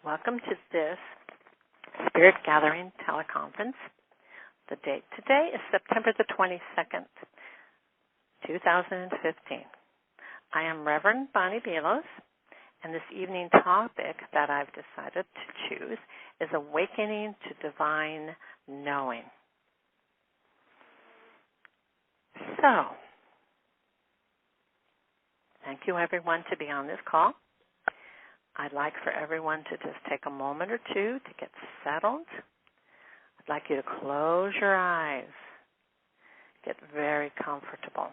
Welcome to this Spirit Gathering teleconference. The date today is September the 22nd, 2015. I am Reverend Bonnie Bielous, and this evening topic that I've decided to choose is Awakening to Divine Knowing. So, thank you everyone to be on this call. I'd like for everyone to just take a moment or two to get settled. I'd like you to close your eyes, get very comfortable.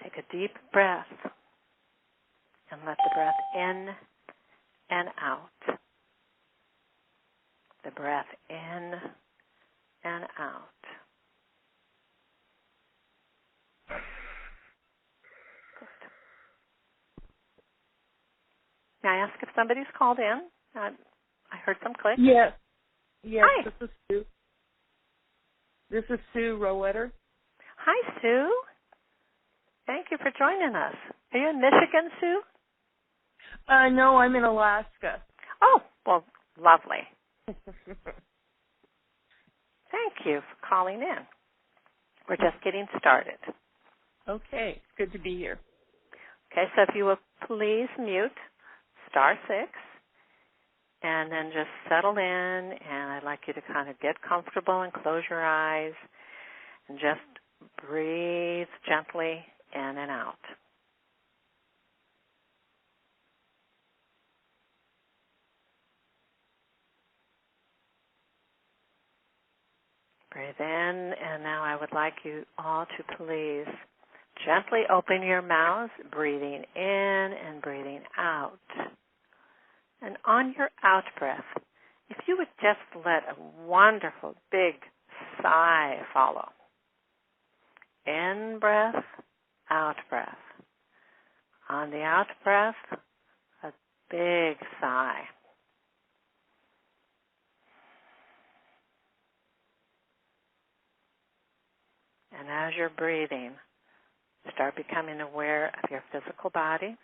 Take a deep breath and let the breath in and out. The breath in and out. May I ask if somebody's called in? I heard some clicks. Yes. Hi. This is Sue. This is Sue Rowetter. Hi, Sue. Thank you for joining us. Are you in Michigan, Sue? No, I'm in Alaska. Oh, well, lovely. Thank you for calling in. We're just getting started. Okay, good to be here. Okay, so if you will please mute *6, and then just settle in, and I'd like you to kind of get comfortable and close your eyes and just breathe gently in and out. Breathe in, and now I would like you all to please gently open your mouths, breathing in and breathing out. And on your out breath, if you would just let a wonderful big sigh follow. In breath, out breath. On the out breath, a big sigh. And as you're breathing, start becoming aware of your physical body.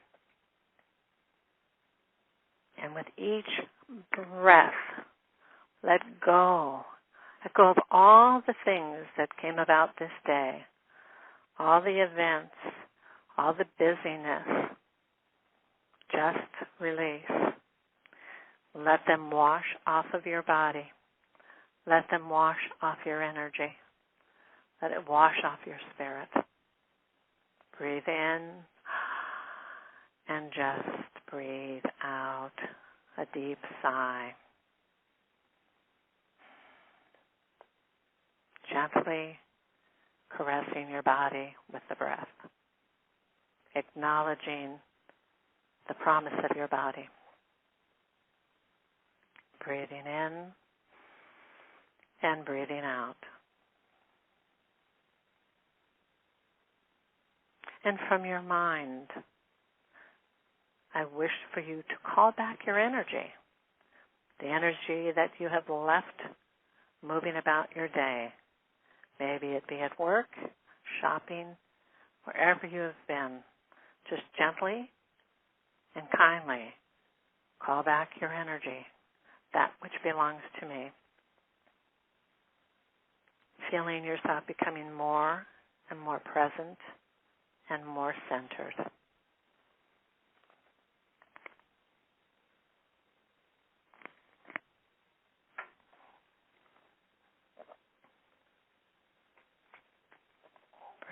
And with each breath, let go. Let go of all the things that came about this day, all the events, all the busyness. Just release. Let them wash off of your body. Let them wash off your energy. Let it wash off your spirit. Breathe in and just breathe out a deep sigh. Gently caressing your body with the breath. Acknowledging the promise of your body. Breathing in and breathing out. And from your mind, I wish for you to call back your energy, the energy that you have left moving about your day. Maybe it be at work, shopping, wherever you have been. Just gently and kindly call back your energy, that which belongs to me. Feeling yourself becoming more and more present and more centered.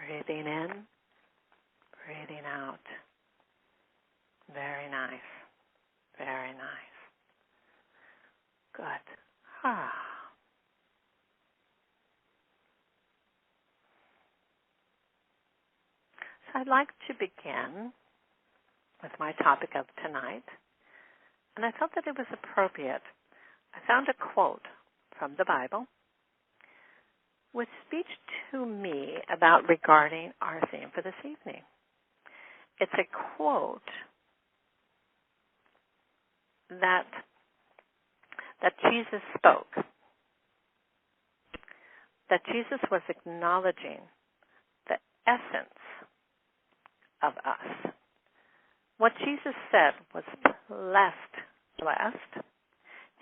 Breathing in, breathing out. Very nice. Very nice. Good. So I'd like to begin with my topic of tonight, and I felt that it was appropriate. I found a quote from the Bible which speaks to me about regarding our theme for this evening. It's a quote that Jesus spoke, that Jesus was acknowledging the essence of us. What Jesus said was, blessed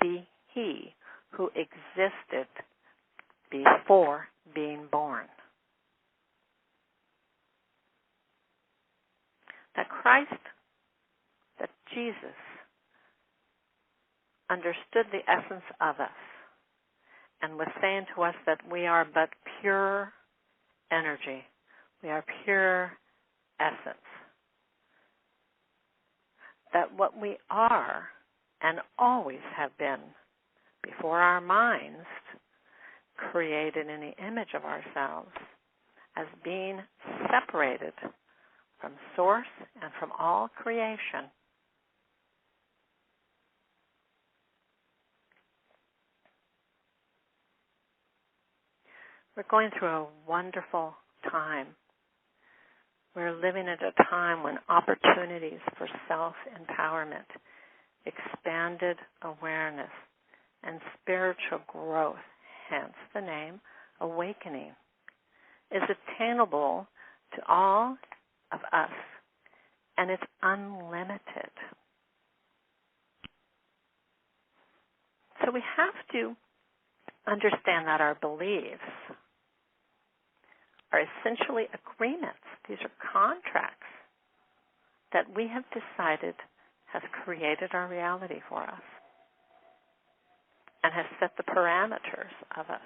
be he who existed before being born. That Christ, that Jesus, understood the essence of us and was saying to us that we are but pure energy. We are pure essence. That what we are and always have been before our minds created any image of ourselves as being separated from source and from all creation. We're going through a wonderful time. We're living at a time when opportunities for self-empowerment, expanded awareness, and spiritual growth, hence the name awakening, is attainable to all of us, and it's unlimited. So we have to understand that our beliefs are essentially agreements. These are contracts that we have decided has created our reality for us and has set the parameters of us,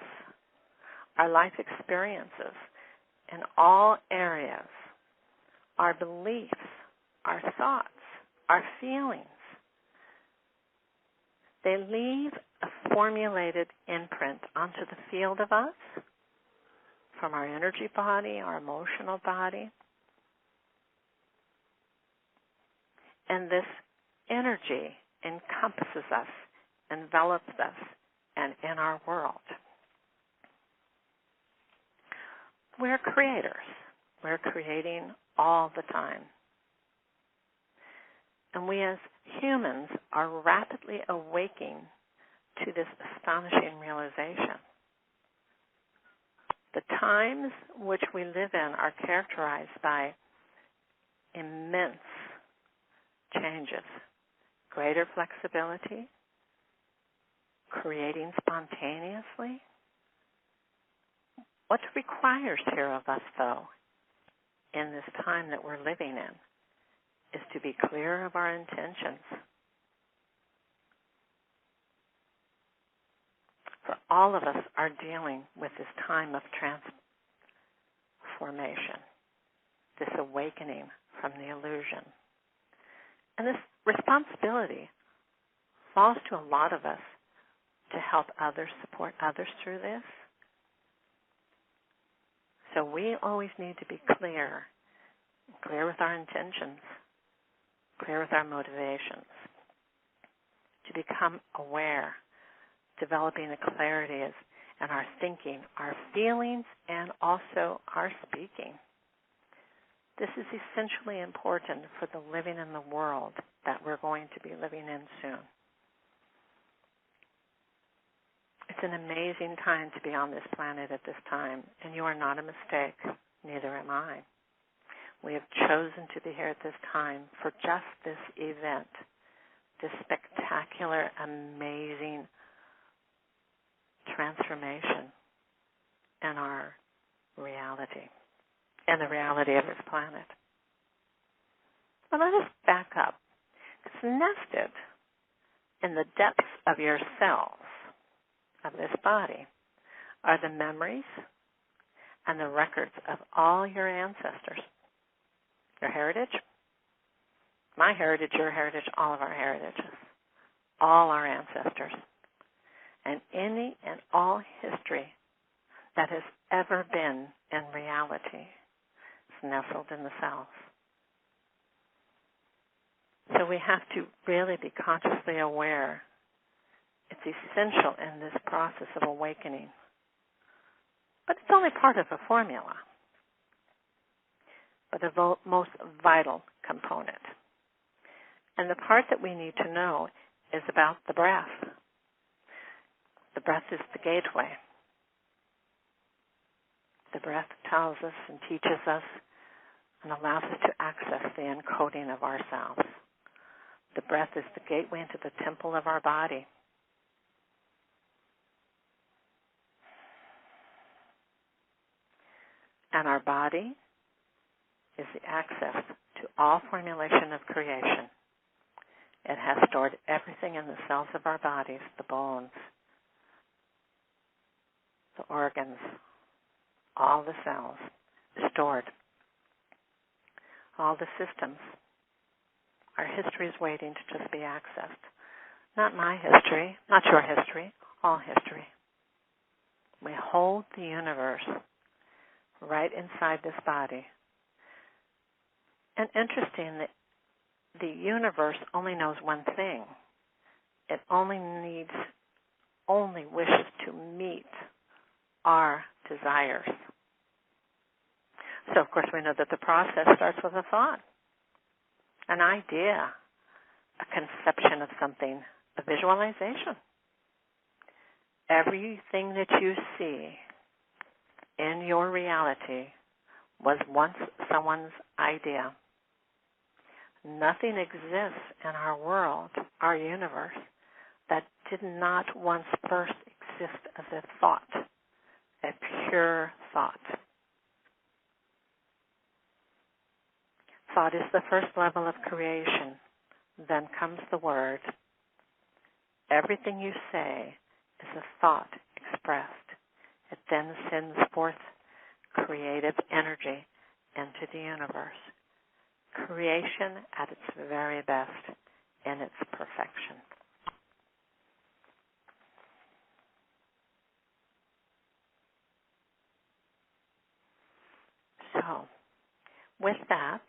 our life experiences in all areas, our beliefs, our thoughts, our feelings. They leave a formulated imprint onto the field of us, from our energy body, our emotional body. And this energy encompasses us, envelops us, and in our world. We're creators. We're creating all the time. And we as humans are rapidly awaking to this astonishing realization. The times which we live in are characterized by immense changes, greater flexibility, creating spontaneously. What requires here of us, though, in this time that we're living in, is to be clear of our intentions. For all of us are dealing with this time of transformation, this awakening from the illusion. And this responsibility falls to a lot of us to help others, support others through this. So we always need to be clear with our intentions, clear with our motivations, to become aware, developing a clarity in our thinking, our feelings, and also our speaking. This is essentially important for the living in the world that we're going to be living in soon. It's an amazing time to be on this planet at this time, and you are not a mistake, neither am I. We have chosen to be here at this time for just this event, this spectacular, amazing transformation in our reality, and the reality of this planet. Well, let us back up. It's nested in the depths of your cells, of this body, are the memories and the records of all your ancestors. Your heritage, my heritage, your heritage, all of our heritages, all our ancestors, and any and all history that has ever been in reality is nestled in the cells. So we have to really be consciously aware. It's essential in this process of awakening. But it's only part of a formula, but the most vital component. And the part that we need to know is about the breath. The breath is the gateway. The breath tells us and teaches us and allows us to access the encoding of ourselves. The breath is the gateway into the temple of our body. And our body is the access to all formulation of creation. It has stored everything in the cells of our bodies, the bones, the organs, all the cells stored, all the systems. Our history is waiting to just be accessed. Not my history, not your history, all history. We hold the universe right inside this body. And interesting that the universe only knows one thing. It only wishes to meet our desires. So, of course, we know that the process starts with a thought, an idea, a conception of something, a visualization. Everything that you see in your reality was once someone's idea. Nothing exists in our world, our universe, that did not once first exist as a thought, a pure thought. Thought is the first level of creation. Then comes the word. Everything you say is a thought expressed. It then sends forth creative energy into the universe. Creation at its very best, in its perfection. So, with that,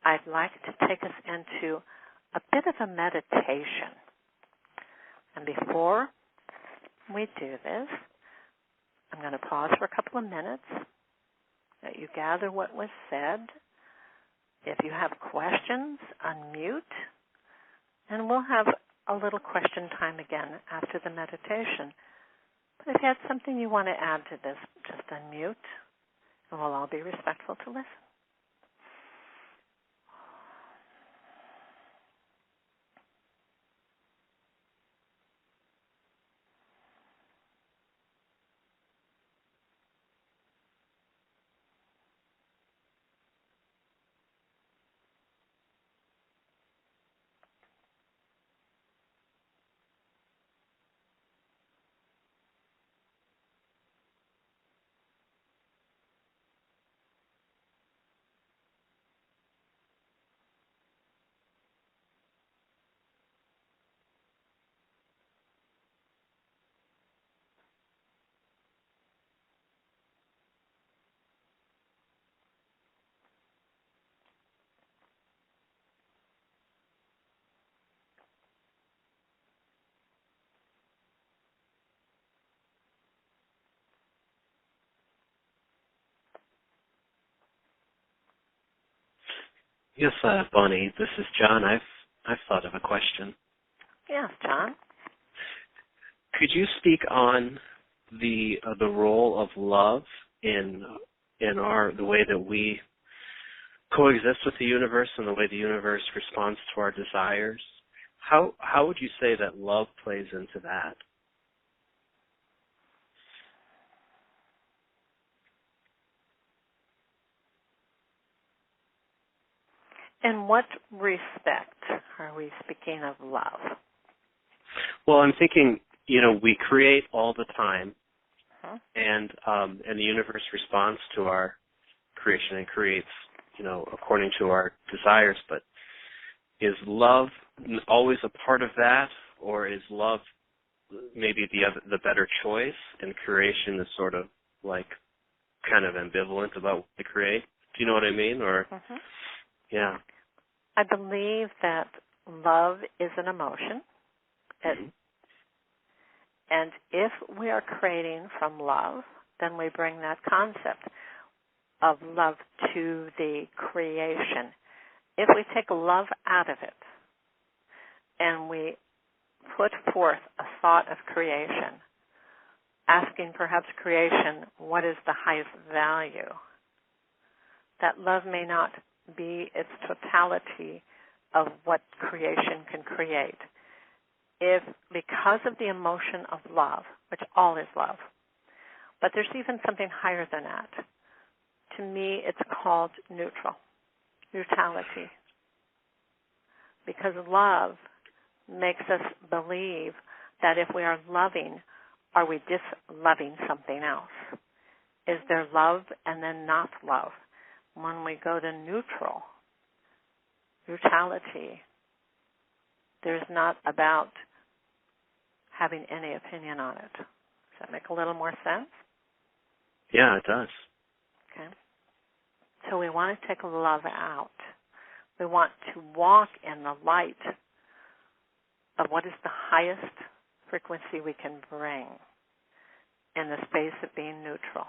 I'd like to take us into a bit of a meditation. And before we do this, I'm going to pause for a couple of minutes, let you gather what was said. If you have questions, unmute, and we'll have a little question time again after the meditation. But if you have something you want to add to this, just unmute, and we'll all be respectful to listen. Yes, Bonnie, this is John. I've thought of a question. Yes, John. Could you speak on the role of love in the way that we coexist with the universe and the way the universe responds to our desires? How would you say that love plays into that? In what respect are we speaking of love? Well, I'm thinking, we create all the time, and the universe responds to our creation and creates, according to our desires. But is love always a part of that, or is love maybe the better choice, and creation is sort of like kind of ambivalent about what they create? Do you know what I mean? Or yeah. I believe that love is an emotion. And if we are creating from love, then we bring that concept of love to the creation. If we take love out of it and we put forth a thought of creation, asking perhaps creation, what is the highest value that love may not be its totality of what creation can create. If, because of the emotion of love, which all is love, but there's even something higher than that. To me, it's called neutrality. Because love makes us believe that if we are loving, are we disloving something else? Is there love and then not love? When we go to neutrality, there's not about having any opinion on it. Does that make a little more sense? Yeah, it does. Okay. So we want to take love out. We want to walk in the light of what is the highest frequency we can bring in the space of being neutral.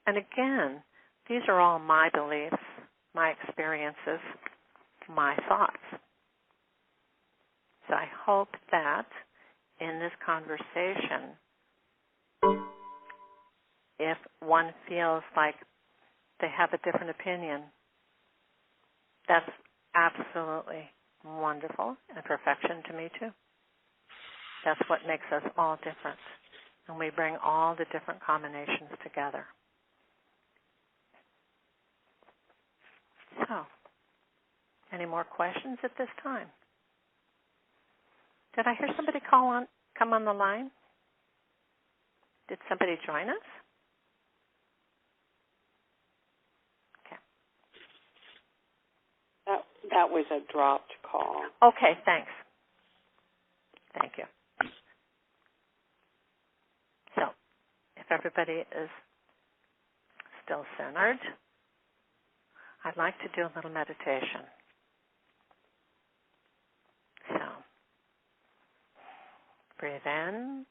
And again, these are all my beliefs, my experiences, my thoughts. So I hope that in this conversation, if one feels like they have a different opinion, that's absolutely wonderful and perfection to me too. That's what makes us all different. And we bring all the different combinations together. So, any more questions at this time? Did I hear somebody come on the line? Did somebody join us? Okay. That was a dropped call. Okay, thanks. Thank you. So, if everybody is still centered, I'd like to do a little meditation. So, breathe in,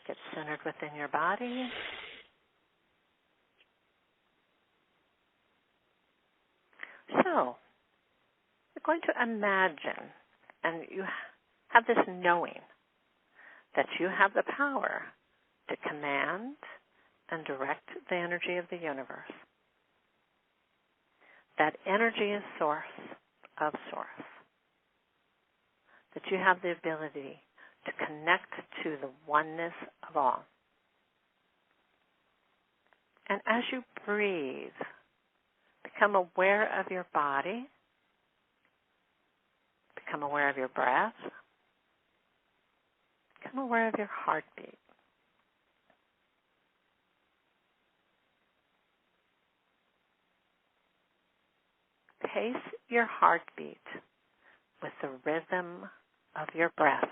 get centered within your body. So, you're going to imagine, and you have this knowing that you have the power to command and direct the energy of the universe. That energy is source of source. That you have the ability to connect to the oneness of all. And as you breathe, become aware of your body, become aware of your breath, become aware of your heartbeat. Pace your heartbeat with the rhythm of your breath.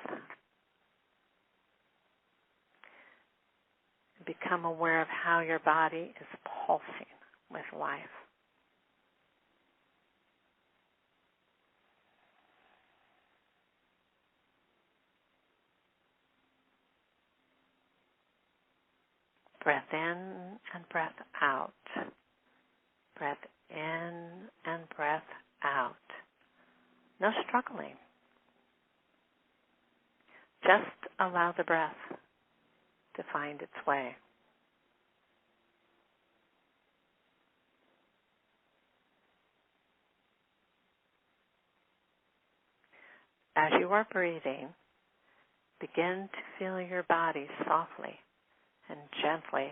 Become aware of how your body is pulsing with life. Breath in and breath out. Breath in and breath out. No struggling. Just allow the breath to find its way. As you are breathing, begin to feel your body softly and gently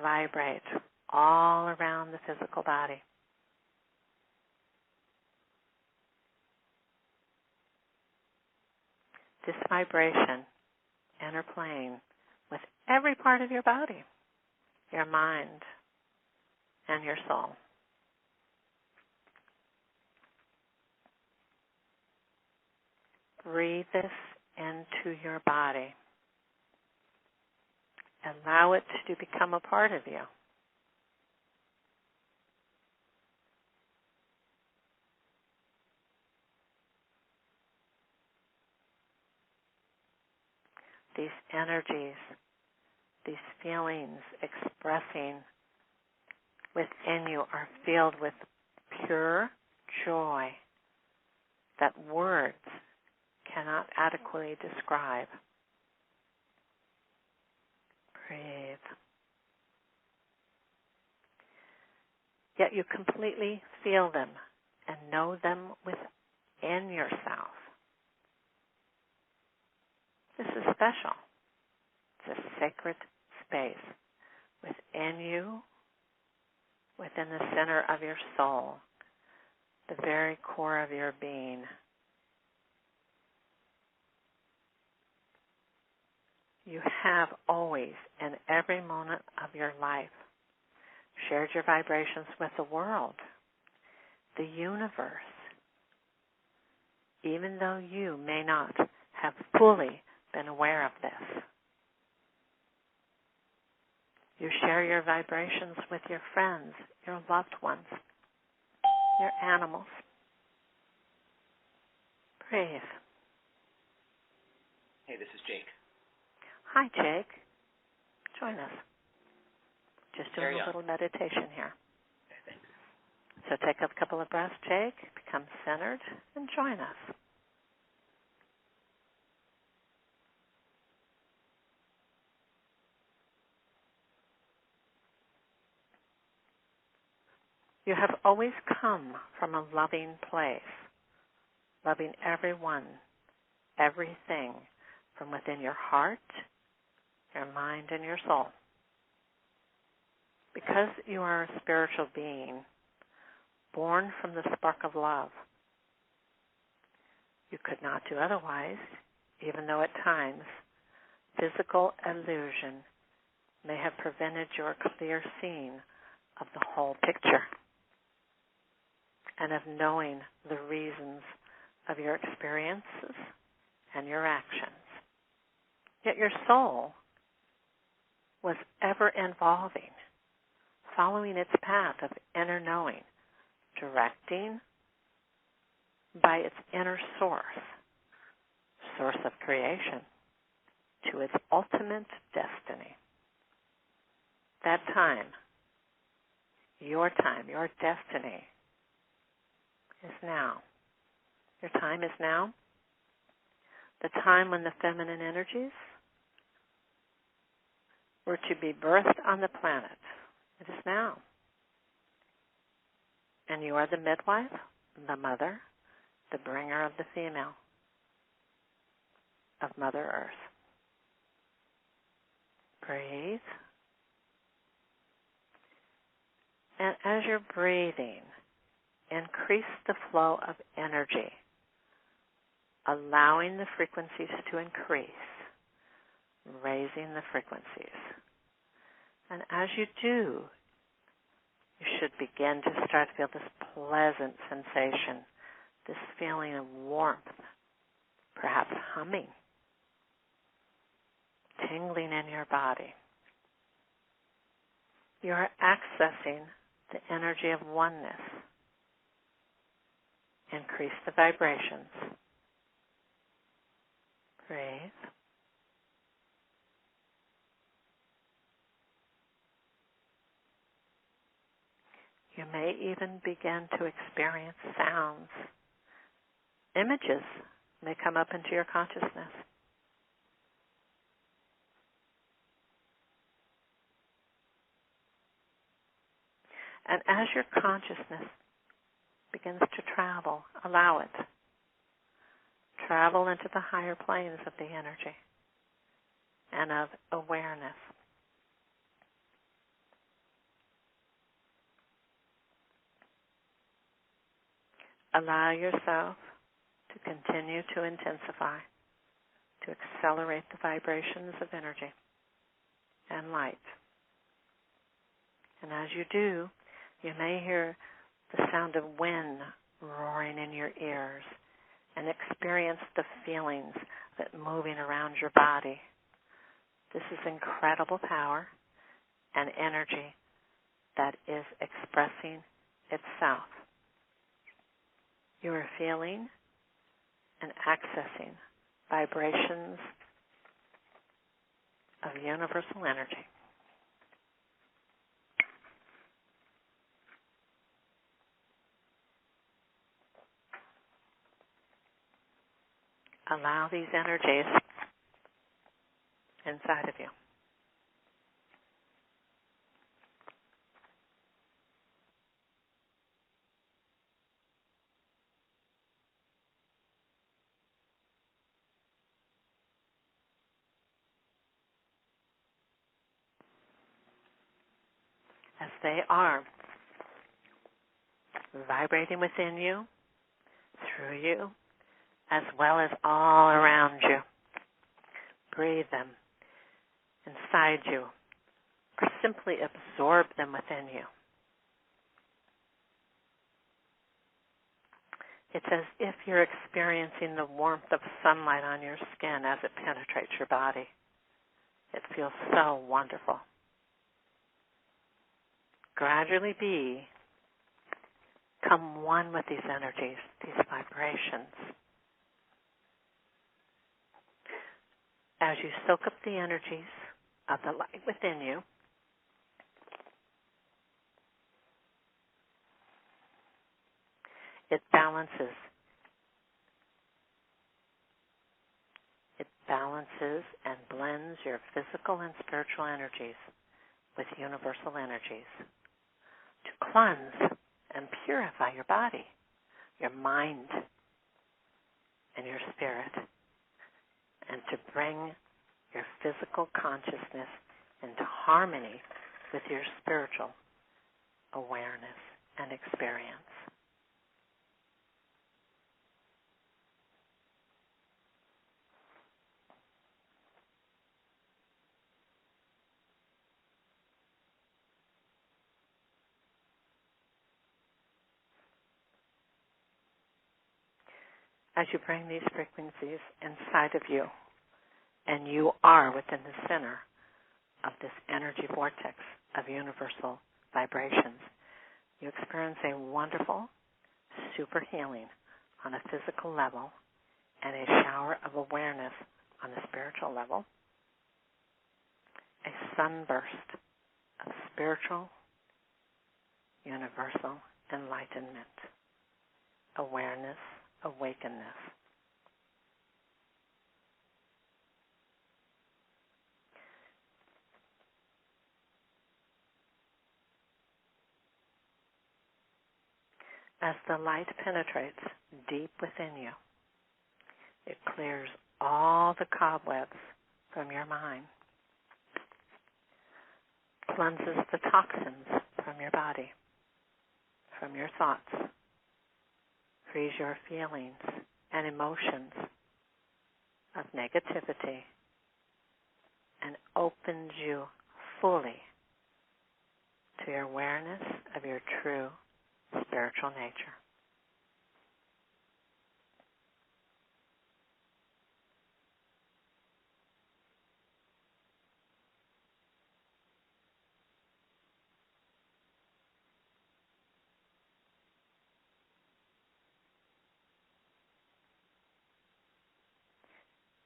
vibrate all around the physical body. This vibration interplaying with every part of your body, your mind, and your soul. Breathe this into your body. Allow it to become a part of you. These energies, these feelings expressing within you are filled with pure joy that words cannot adequately describe. Breathe. Yet you completely feel them and know them within yourself. This is special. It's a sacred space within you, within the center of your soul, the very core of your being. You have always, in every moment of your life, shared your vibrations with the world, the universe, even though you may not have fully been aware of this. You share your vibrations with your friends, your loved ones, your animals. Breathe. Hey, this is Jake. Hi, Jake. Join us. Just doing Carry a on. little meditation here. Okay, thanks. So take a couple of breaths, Jake. Become centered and join us. You have always come from a loving place, loving everyone, everything from within your heart, your mind, and your soul. Because you are a spiritual being, born from the spark of love, you could not do otherwise, even though at times physical illusion may have prevented your clear seeing of the whole picture and of knowing the reasons of your experiences and your actions. Yet your soul was ever evolving, following its path of inner knowing, directing by its inner source of creation, to its ultimate destiny. That time, your destiny is now. Your time is now. The time when the feminine energies were to be birthed on the planet. It is now. And you are the midwife, the mother, the bringer of the female, of Mother Earth. Breathe. And as you're breathing, increase the flow of energy, allowing the frequencies to increase, raising the frequencies. And as you do, you should begin to start to feel this pleasant sensation, this feeling of warmth, perhaps humming, tingling in your body. You are accessing the energy of oneness. Increase the vibrations. Breathe. You may even begin to experience sounds. Images may come up into your consciousness. And as your consciousness begins to travel, allow it. Travel into the higher planes of the energy and of awareness. Allow yourself to continue to intensify, to accelerate the vibrations of energy and light. And as you do, you may hear the sound of wind roaring in your ears and experience the feelings of it moving around your body. This is incredible power and energy that is expressing itself. You are feeling and accessing vibrations of universal energy. Allow these energies inside of you. as they are vibrating within you, through you, as well as all around you. Breathe them inside you, or simply absorb them within you. It's as if you're experiencing the warmth of sunlight on your skin as it penetrates your body. It feels so wonderful. Gradually become one with these energies, these vibrations. As you soak up the energies of the light within you, it balances and blends your physical and spiritual energies with universal energies to cleanse and purify your body, your mind, and your spirit, and to bring your physical consciousness into harmony with your spiritual awareness and experience. As you bring these frequencies inside of you, and you are within the center of this energy vortex of universal vibrations, you experience a wonderful super healing on a physical level and a shower of awareness on a spiritual level, a sunburst of spiritual, universal enlightenment, awareness, awakenness. As the light penetrates deep within you, it clears all the cobwebs from your mind, cleanses the toxins from your body, from your thoughts, frees your feelings and emotions of negativity, and opens you fully to your awareness of your true spiritual nature.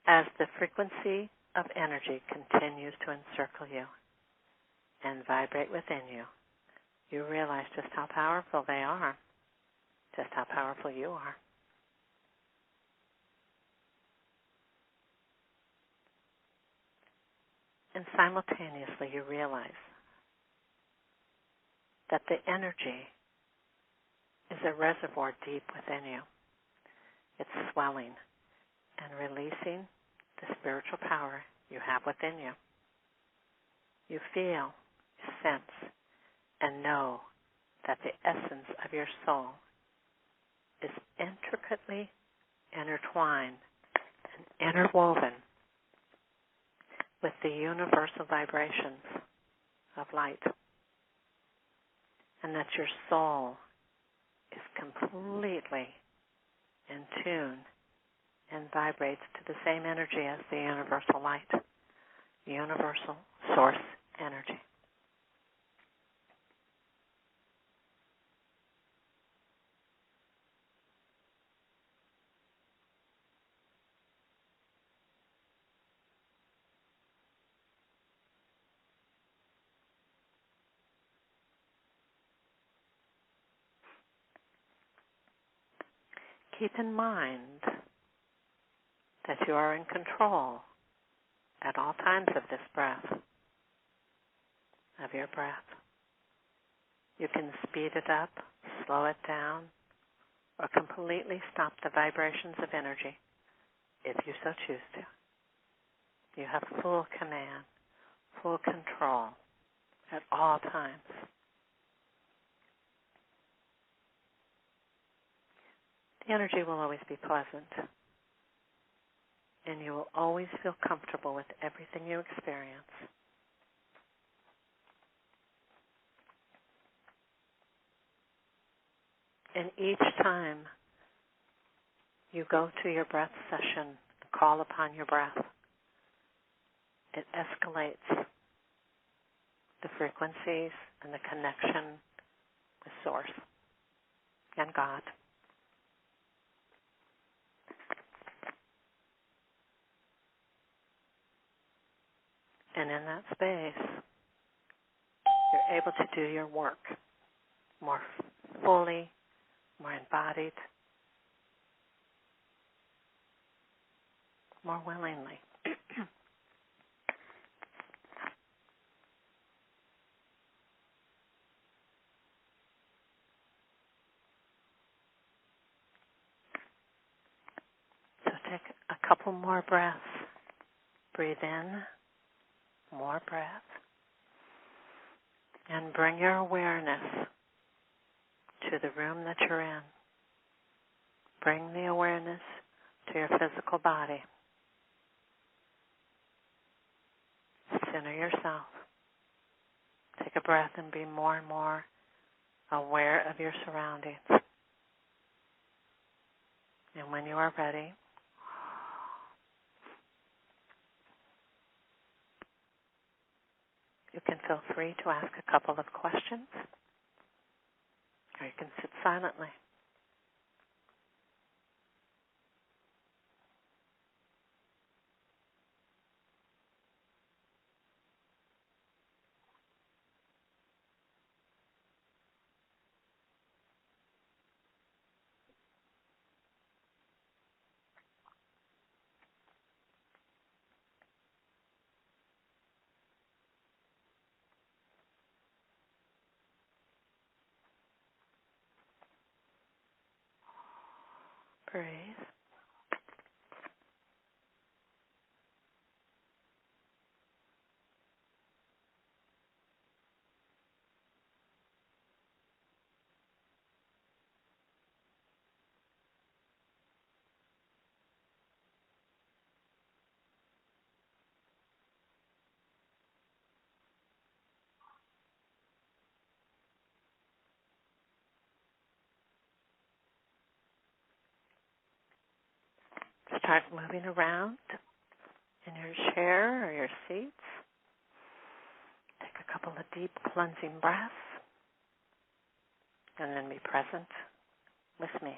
As the frequency of energy continues to encircle you and vibrate within you, you realize just how powerful they are, just how powerful you are. And simultaneously you realize that the energy is a reservoir deep within you. It's swelling and releasing the spiritual power you have within you. You feel, sense, and know that the essence of your soul is intricately intertwined and interwoven with the universal vibrations of light, and that your soul is completely in tune and vibrates to the same energy as the universal light, universal source energy. Keep in mind that you are in control at all times of this breath, of your breath. You can speed it up, slow it down, or completely stop the vibrations of energy if you so choose to. You have full command, full control at all times. The energy will always be pleasant, and you will always feel comfortable with everything you experience. And each time you go to your breath session, call upon your breath, it escalates the frequencies and the connection with Source and God. And in that space, you're able to do your work more fully, more embodied, more willingly. So take a couple more breaths. Breathe in, more breath. And bring your awareness to the room that you're in. Bring the awareness to your physical body. Center yourself. Take a breath and be more and more aware of your surroundings. And when you are ready, you can feel free to ask a couple of questions, or you can sit silently. Breathe. Start moving around in your chair or your seats. Take a couple of deep cleansing breaths, and then be present with me.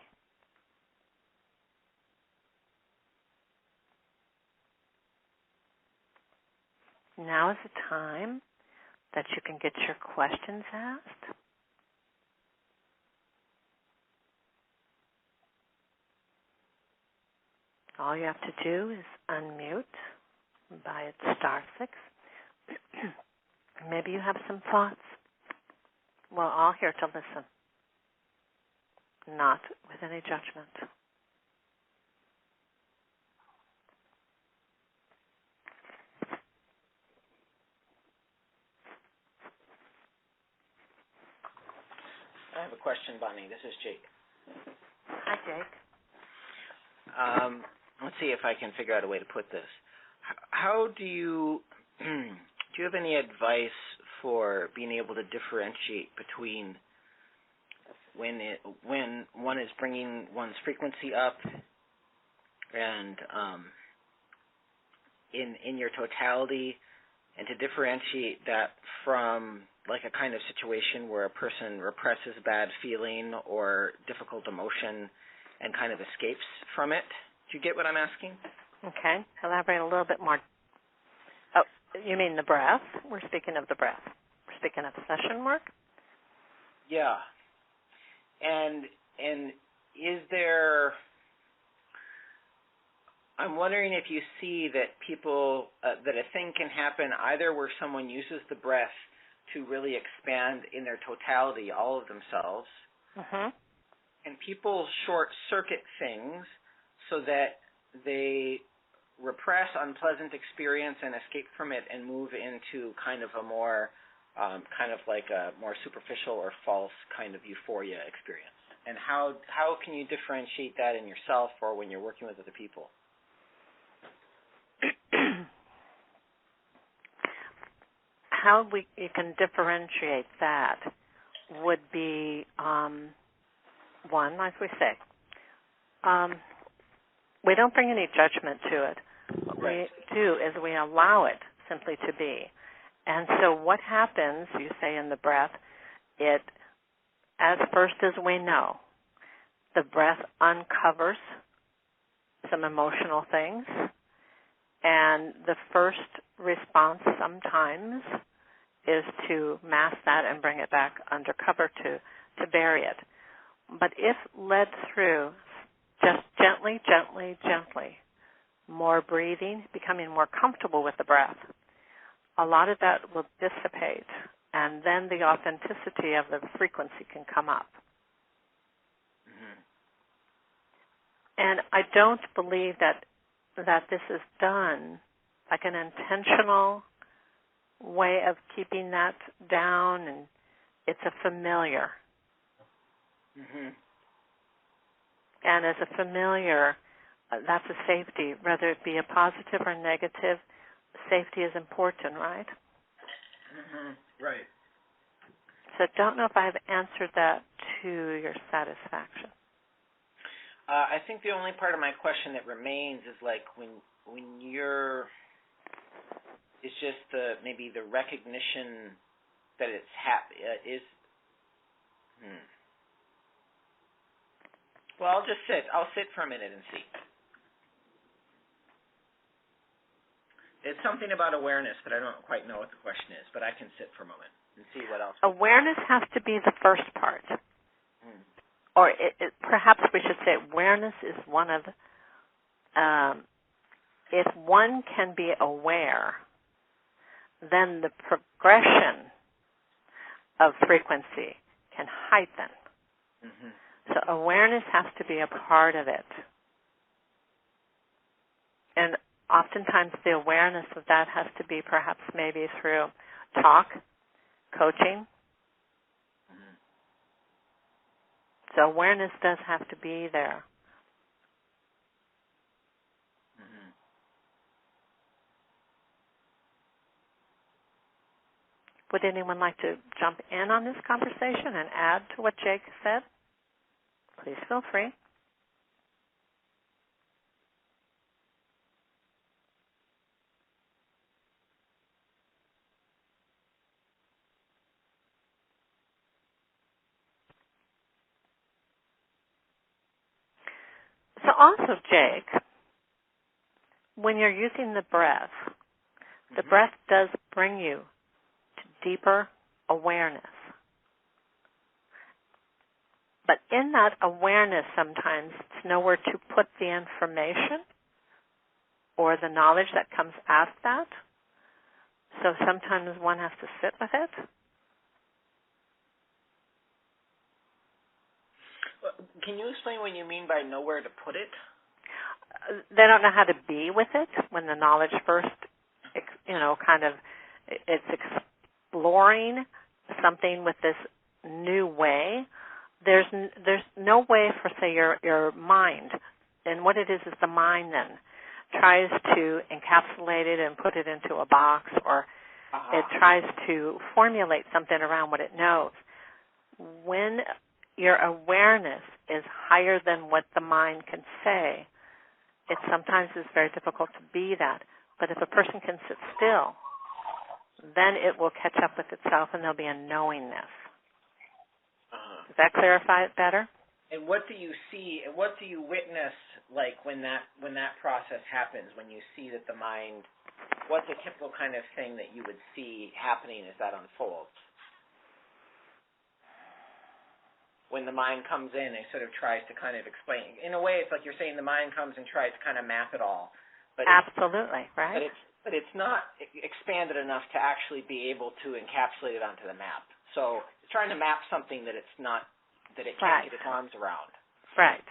Now is the time that you can get your questions asked. All you have to do is unmute by *6. Maybe you have some thoughts. We're all here to listen, not with any judgment. I have a question, Bonnie. This is Jake. Hi, Jake. Let's see if I can figure out a way to put this. How do you have any advice for being able to differentiate between when one is bringing one's frequency up and in your totality, and to differentiate that from like a kind of situation where a person represses bad feeling or difficult emotion and kind of escapes from it? Do you get what I'm asking? Okay. Elaborate a little bit more. Oh, you mean the breath? We're speaking of the breath. We're speaking of session work? Yeah. And is there... I'm wondering if you see that people, that a thing can happen either where someone uses the breath to really expand in their totality, all of themselves, and people short-circuit things so that they repress unpleasant experience and escape from it and move into kind of a more, kind of like a more superficial or false kind of euphoria experience. And how can you differentiate that in yourself or when you're working with other people? How you can differentiate that would be, one, like we say, we don't bring any judgment to it. What we do is we allow it simply to be. And so what happens, you say in the breath, it, as first as we know, the breath uncovers some emotional things, and the first response sometimes is to mask that and bring it back under cover to bury it. But if led through just gently, gently, gently, more breathing, becoming more comfortable with the breath, a lot of that will dissipate, and then the authenticity of the frequency can come up. Mm-hmm. And I don't believe that this is done like an intentional way of keeping that down, and it's a familiar. Mm-hmm. And as a familiar, that's a safety, whether it be a positive or negative. Safety is important, right? Mm-hmm. Right. So I don't know if I've answered that to your satisfaction. I think the only part of my question that remains is like when you're, it's just maybe the recognition that it's is. Well, I'll just sit. I'll sit for a minute and see. It's something about awareness, but I don't quite know what the question is. But I can sit for a moment and see what else. Awareness has to be the first part. Or perhaps we should say awareness is one of, if one can be aware, then the progression of frequency can heighten. Mm-hmm. So awareness has to be a part of it. And oftentimes the awareness of that has to be perhaps maybe through talk, coaching. So awareness does have to be there. Mm-hmm. Would anyone like to jump in on this conversation and add to what Jake said? Please feel free. So also, Jake, when you're using the breath does bring you to deeper awareness. But in that awareness, sometimes it's nowhere to put the information or the knowledge that comes out of that. So sometimes one has to sit with it. Can you explain what you mean by nowhere to put it? They don't know how to be with it when the knowledge first, it's exploring something with this new way. There's no way for, say, your mind, and what it is the mind then tries to encapsulate it and put it into a box, or it tries to formulate something around what it knows. When your awareness is higher than what the mind can say, it sometimes is very difficult to be that. But if a person can sit still, then it will catch up with itself and there'll be a knowingness. Does that clarify it better? And what do you see, and what do you witness, like, when that process happens, when you see that the mind, what's a typical kind of thing that you would see happening as that unfolds? When the mind comes in and sort of tries to kind of explain. In a way, it's like you're saying the mind comes and tries to kind of map it all. But absolutely, right. But it's not expanded enough to actually be able to encapsulate it onto the map. So it's trying to map something that it's not, that it can't get its arms around. Right.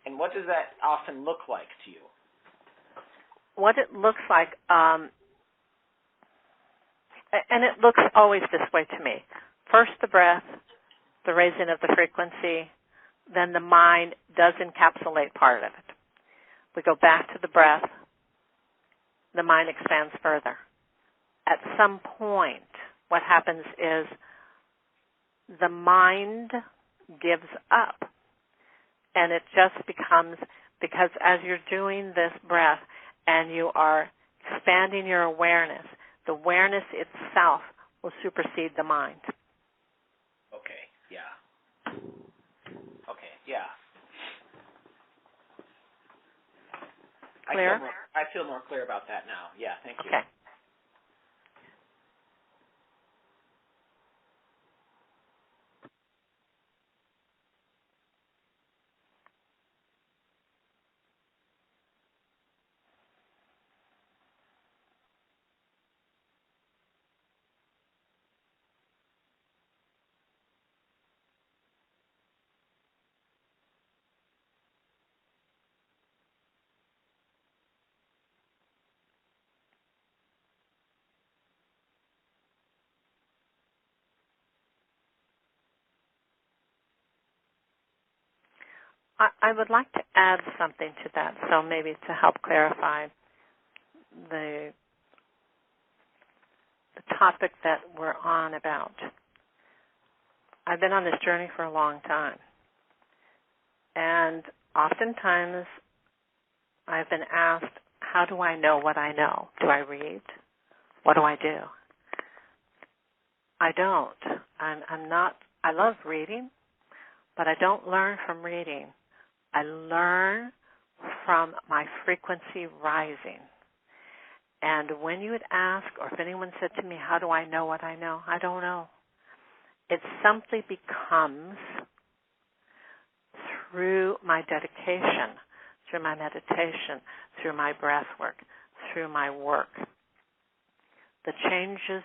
And what does that often look like to you? What it looks like, and it looks always this way to me. First the breath, the raising of the frequency, then the mind does encapsulate part of it. We go back to the breath, the mind expands further. At some point, what happens is the mind gives up, and it just becomes, because as you're doing this breath and you are expanding your awareness, the awareness itself will supersede the mind. Okay, yeah. Okay, yeah. Clear? I feel more clear about that now. Yeah, thank you. Okay. I would like to add something to that, so maybe to help clarify the topic that we're on about. I've been on this journey for a long time, and oftentimes I've been asked, how do I know what I know? Do I read? What do I do? I don't. I'm not, I love reading, but I don't learn from reading. I learn from my frequency rising. And when you would ask, or if anyone said to me, how do I know what I know? I don't know. It simply becomes through my dedication, through my meditation, through my breath work, through my work. The changes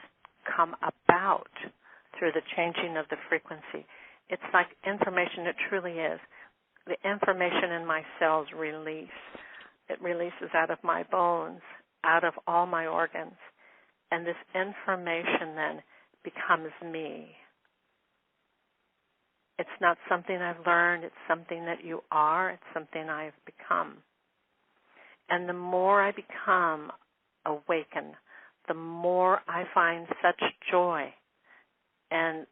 come about through the changing of the frequency. It's like information, it truly is. The information in my cells release. It releases out of my bones, out of all my organs. And this information then becomes me. It's not something I've learned. It's something that you are. It's something I've become. And the more I become awakened, the more I find such joy and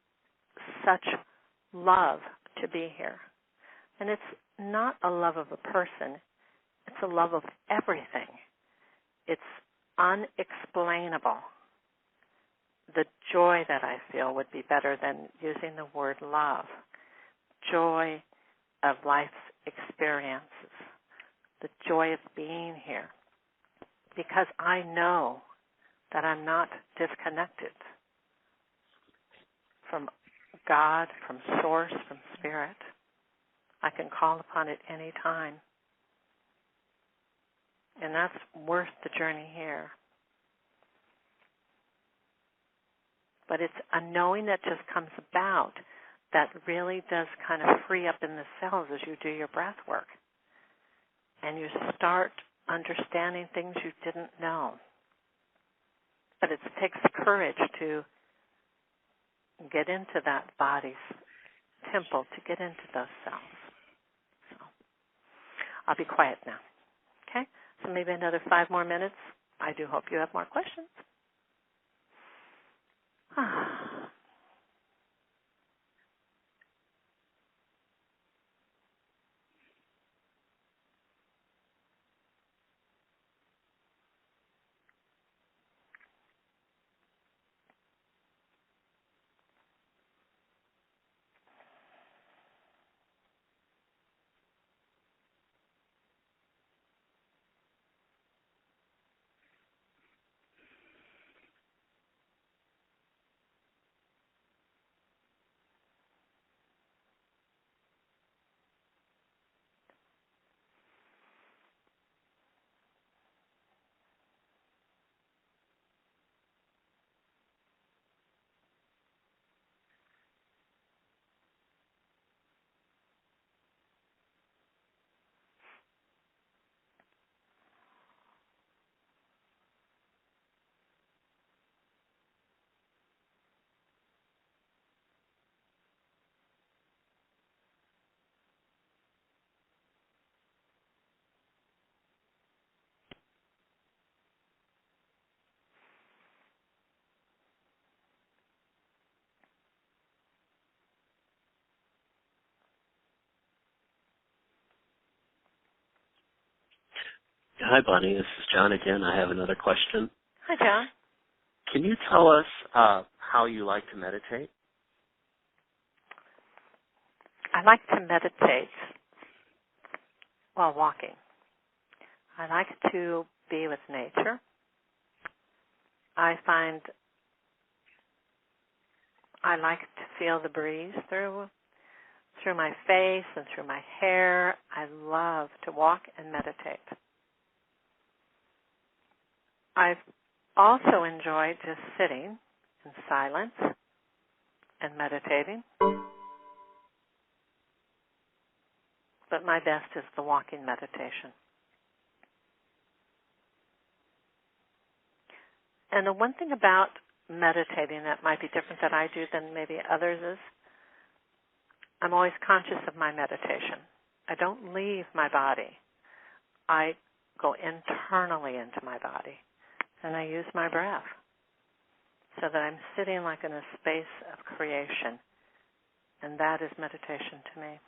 such love to be here. And it's not a love of a person. It's a love of everything. It's unexplainable. The joy that I feel would be better than using the word love. Joy of life's experiences. The joy of being here. Because I know that I'm not disconnected from God, from Source, from Spirit. I can call upon it any time. And that's worth the journey here. But it's a knowing that just comes about that really does kind of free up in the cells as you do your breath work. And you start understanding things you didn't know. But it takes courage to get into that body's temple, to get into those cells. So I'll be quiet now. Okay? So maybe another 5 more minutes. I do hope you have more questions. Hi, Bonnie. This is John again. I have another question. Hi, John. Can you tell us how you like to meditate? I like to meditate while walking. I like to be with nature. I find I like to feel the breeze through my face and through my hair. I love to walk and meditate. I've also enjoyed just sitting in silence and meditating. But my best is the walking meditation. And the one thing about meditating that might be different that I do than maybe others is I'm always conscious of my meditation. I don't leave my body. I go internally into my body, and I use my breath so that I'm sitting like in a space of creation, and that is meditation to me.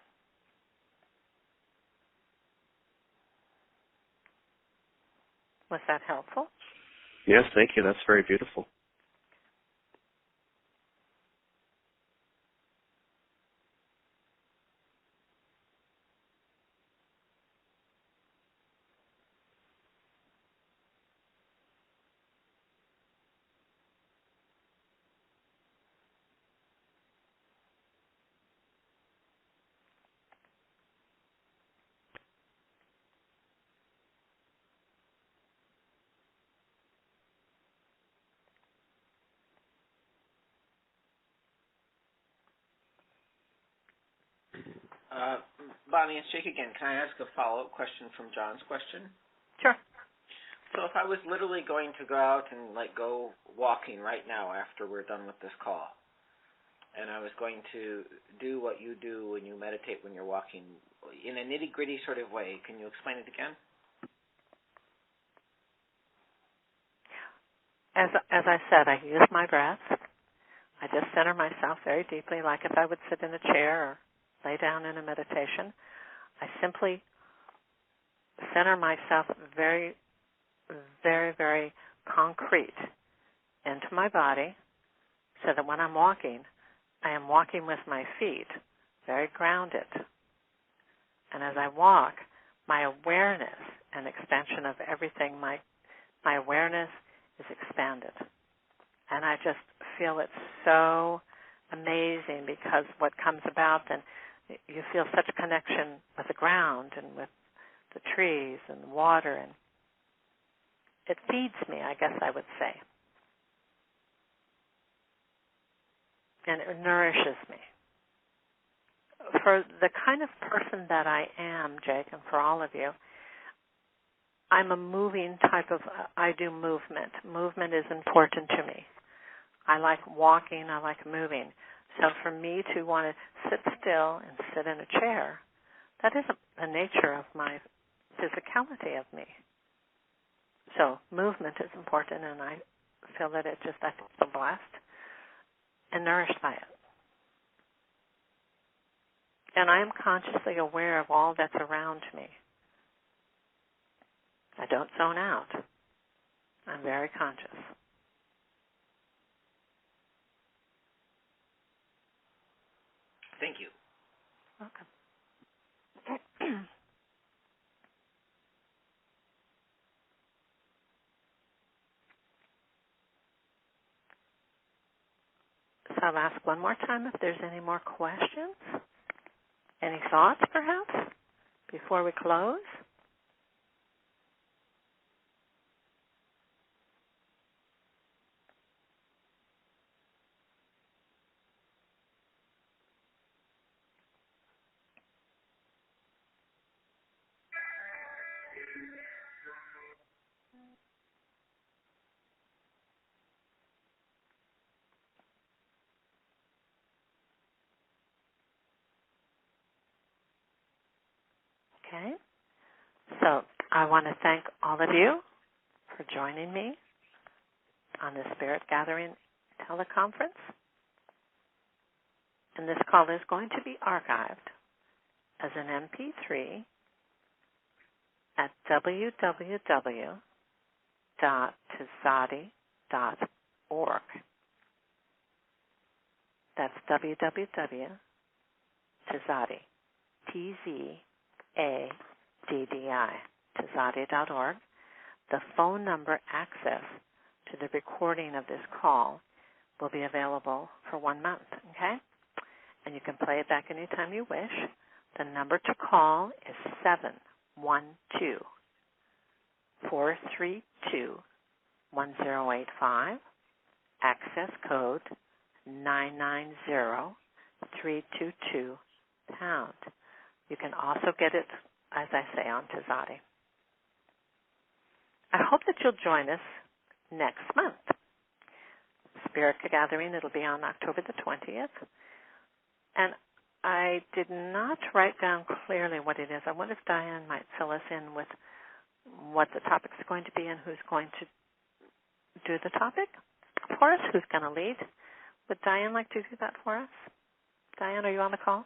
Was that helpful? Yes, thank you. That's very beautiful. Bonnie, it's Jake again. Can I ask a follow-up question from John's question? Sure. So if I was literally going to go out and go walking right now after we're done with this call, and I was going to do what you do when you meditate when you're walking in a nitty-gritty sort of way, can you explain it again? As I said, I use my breath. I just center myself very deeply, like if I would sit in a chair or lay down in a meditation. I simply center myself very, very, very concrete into my body so that when I'm walking, I am walking with my feet, very grounded. And as I walk, my awareness and expansion of everything, my awareness is expanded. And I just feel it so amazing because what comes about, then you feel such connection with the ground and with the trees and the water, and it feeds me, I guess I would say. And it nourishes me. For the kind of person that I am, Jake, and for all of you, I'm a moving type of, I do movement. Movement is important to me. I like walking, I like moving. So for me to want to sit still and sit in a chair, that isn't the nature of my physicality of me. So movement is important, and I feel that I feel so blessed and nourished by it. And I am consciously aware of all that's around me. I don't zone out. I'm very conscious. Thank you. Welcome. So I'll ask one more time if there's any more questions. Any thoughts, perhaps, before we close? Okay. So I want to thank all of you for joining me on the Spirit Gathering teleconference. And this call is going to be archived as an MP3 at www.tzaddi.org. That's www.tzaddi, T-Z-A-D-D-I, tzaddi.org. The phone number access to the recording of this call will be available for 1 month, okay? And you can play it back anytime you wish. The number to call is 712-432-1085, access code 990322 #. You can also get it, as I say, on Tzaddi. I hope that you'll join us next month. Spirit Gathering, it'll be on October the 20th. And I did not write down clearly what it is. I wonder if Diane might fill us in with what the topic's going to be and who's going to do the topic for us, who's going to lead. Would Diane like to do that for us? Diane, are you on the call?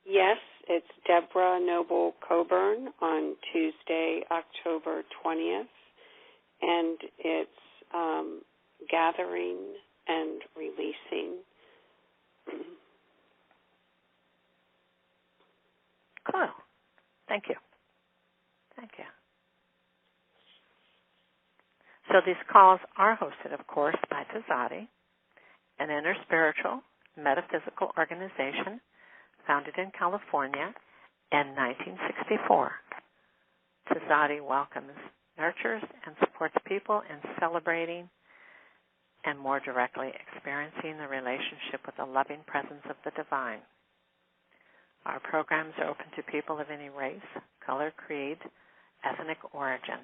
Yes, it's Deborah Noble Coburn on Tuesday, October 20th, and it's gathering and releasing. Cool. Thank you. Thank you. So these calls are hosted, of course, by Tzaddi, an interspiritual metaphysical organization founded in California in 1964. Tzaddi welcomes, nurtures, and supports people in celebrating and more directly experiencing the relationship with the loving presence of the divine. Our programs are open to people of any race, color, creed, ethnic origin.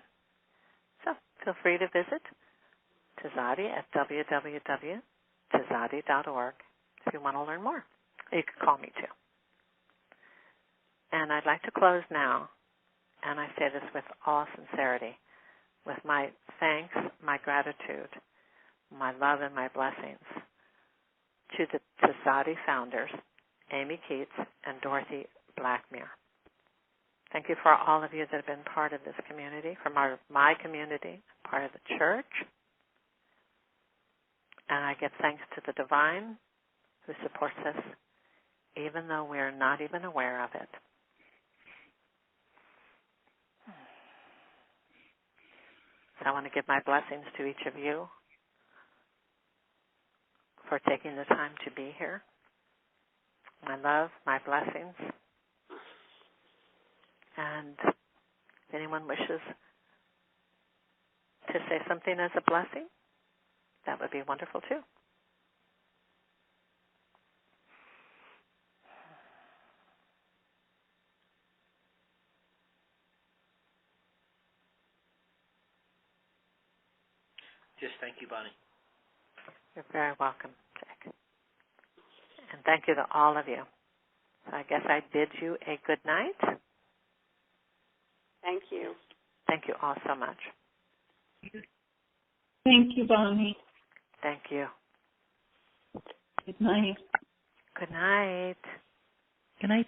So feel free to visit Tzaddi at www.tzaddi.org if you want to learn more. You can call me too. And I'd like to close now, and I say this with all sincerity, with my thanks, my gratitude, my love, and my blessings to the Tzaddi founders, Amy Keats and Dorothy Blackmere. Thank you for all of you that have been part of this community, from my community, part of the church. And I give thanks to the divine who supports us, even though we're not even aware of it. So I want to give my blessings to each of you for taking the time to be here. My love, my blessings. And if anyone wishes to say something as a blessing, that would be wonderful too. Just thank you, Bonnie. You're very welcome, Jack. And thank you to all of you. So I guess I bid you a good night. Thank you. Thank you all so much. Thank you, Bonnie. Thank you. Good night. Good night. Good night.